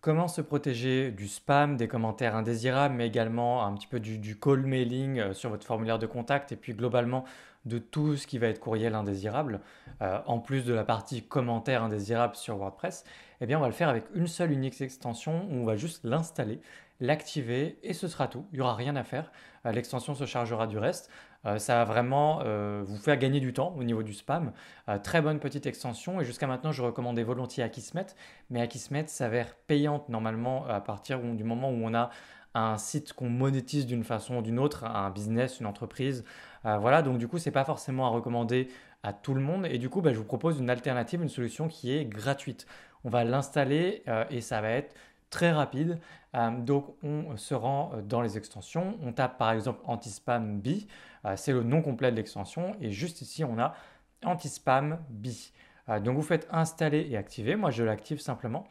Comment se protéger du spam, des commentaires indésirables, mais également un petit peu du call mailing sur votre formulaire de contact et puis globalement de tout ce qui va être courriel indésirable, en plus de la partie commentaires indésirables sur WordPress, eh bien on va le faire avec une seule unique extension où on va juste l'installer, l'activer et ce sera tout. Il n'y aura rien à faire. L'extension se chargera du reste. Ça va vraiment vous faire gagner du temps au niveau du spam. Très bonne petite extension et jusqu'à maintenant je recommandais volontiers Akismet, mais Akismet s'avère payante normalement à partir du moment où on a un site qu'on monétise d'une façon ou d'une autre, un business, une entreprise. Voilà, donc du coup, c'est pas forcément à recommander à tout le monde. Et du coup, je vous propose une alternative, une solution qui est gratuite. On va l'installer et ça va être très rapide. Donc, on se rend dans les extensions. On tape par exemple Anti-Spam B. C'est le nom complet de l'extension. Et juste ici, on a Anti-Spam B. Donc, vous faites installer et activer. Moi, je l'active simplement.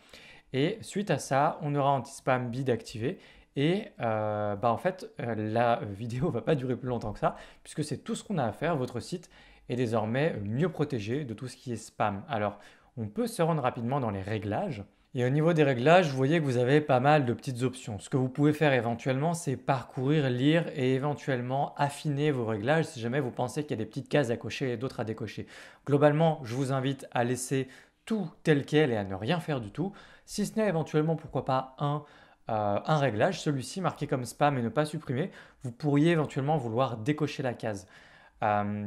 Et suite à ça, on aura Anti-Spam B d'activer. Et en fait, la vidéo va pas durer plus longtemps que ça, puisque c'est tout ce qu'on a à faire. Votre site est désormais mieux protégé de tout ce qui est spam. Alors, on peut se rendre rapidement dans les réglages. Et au niveau des réglages, vous voyez que vous avez pas mal de petites options. Ce que vous pouvez faire éventuellement, c'est parcourir, lire et éventuellement affiner vos réglages si jamais vous pensez qu'il y a des petites cases à cocher et d'autres à décocher. Globalement, je vous invite à laisser tout tel quel et à ne rien faire du tout, si ce n'est éventuellement, pourquoi pas, un réglage, celui-ci marqué comme spam et ne pas supprimer, vous pourriez éventuellement vouloir décocher la case.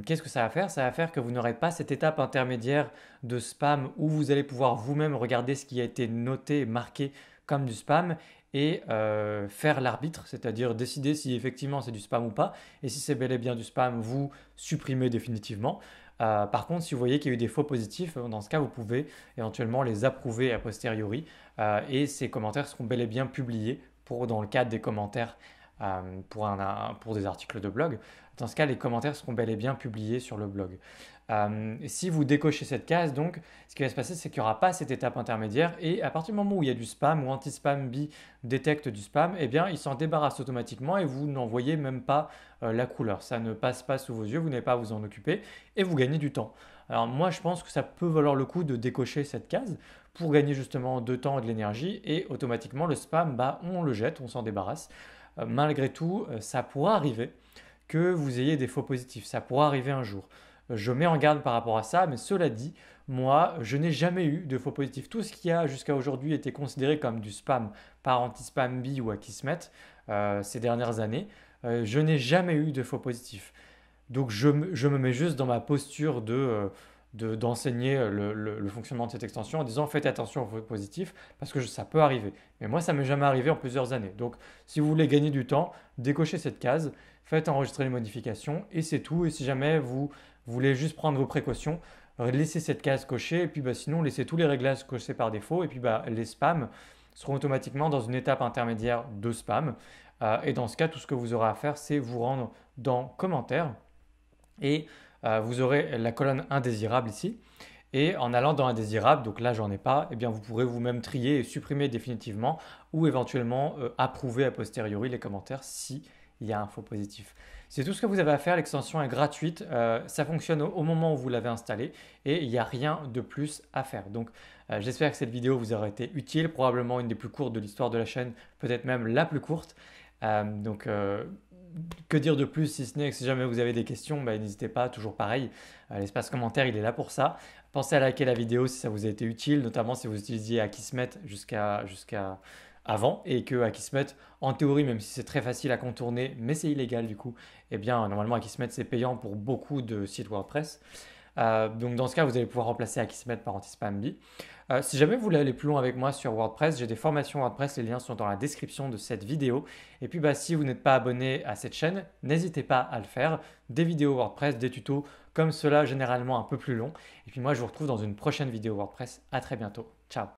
Qu'est-ce que ça va faire? Ça va faire que vous n'aurez pas cette étape intermédiaire de spam où vous allez pouvoir vous-même regarder ce qui a été noté et marqué comme du spam et faire l'arbitre, c'est-à-dire décider si effectivement c'est du spam ou pas. Et si c'est bel et bien du spam, vous supprimez définitivement. Par contre, si vous voyez qu'il y a eu des faux positifs, dans ce cas, vous pouvez éventuellement les approuver a posteriori et ces commentaires seront bel et bien publiés dans le cadre des commentaires pour des articles de blog. Dans ce cas, les commentaires seront bel et bien publiés sur le blog. Si vous décochez cette case, donc, ce qui va se passer, c'est qu'il n'y aura pas cette étape intermédiaire et à partir du moment où il y a du spam ou anti-spam B détecte du spam, eh bien, il s'en débarrasse automatiquement et vous n'en voyez même pas la couleur. Ça ne passe pas sous vos yeux, vous n'avez pas à vous en occuper et vous gagnez du temps. Alors moi, je pense que ça peut valoir le coup de décocher cette case pour gagner justement de temps et de l'énergie et automatiquement le spam, on le jette, on s'en débarrasse. Malgré tout, ça pourra arriver que vous ayez des faux positifs. Ça pourra arriver un jour. Je mets en garde par rapport à ça, mais cela dit, moi, je n'ai jamais eu de faux positifs. Tout ce qui a jusqu'à aujourd'hui été considéré comme du spam par Anti-Spam B ou Akismet ces dernières années, je n'ai jamais eu de faux positifs. Donc je me mets juste dans ma posture d'enseigner le fonctionnement de cette extension en disant faites attention aux faux positifs parce que ça peut arriver. Mais moi, ça m'est jamais arrivé en plusieurs années. Donc si vous voulez gagner du temps, décochez cette case, faites enregistrer les modifications et c'est tout. Et si jamais vous voulez juste prendre vos précautions, laissez cette case cochée et puis sinon laissez tous les réglages cochés par défaut et puis les spams seront automatiquement dans une étape intermédiaire de spam. Et dans ce cas, tout ce que vous aurez à faire, c'est vous rendre dans commentaires et vous aurez la colonne indésirable ici. Et en allant dans indésirable, donc là j'en ai pas, eh bien vous pourrez vous-même trier et supprimer définitivement ou éventuellement approuver a posteriori les commentaires si il y a un faux positif. C'est tout ce que vous avez à faire, l'extension est gratuite, ça fonctionne au moment où vous l'avez installée et il n'y a rien de plus à faire. Donc j'espère que cette vidéo vous aura été utile, probablement une des plus courtes de l'histoire de la chaîne, peut-être même la plus courte. Que dire de plus si ce n'est que si jamais vous avez des questions, n'hésitez pas, toujours pareil, l'espace commentaire il est là pour ça. Pensez à liker la vidéo si ça vous a été utile, notamment si vous utilisiez Akismet jusqu'à avant et que Akismet, en théorie, même si c'est très facile à contourner, mais c'est illégal du coup, eh bien normalement Akismet c'est payant pour beaucoup de sites WordPress. Donc dans ce cas, vous allez pouvoir remplacer Akismet par Antispam B. Si jamais vous voulez aller plus loin avec moi sur WordPress, j'ai des formations WordPress, les liens sont dans la description de cette vidéo. Et puis si vous n'êtes pas abonné à cette chaîne, n'hésitez pas à le faire. Des vidéos WordPress, des tutos comme cela, généralement un peu plus longs. Et puis moi, je vous retrouve dans une prochaine vidéo WordPress. À très bientôt. Ciao.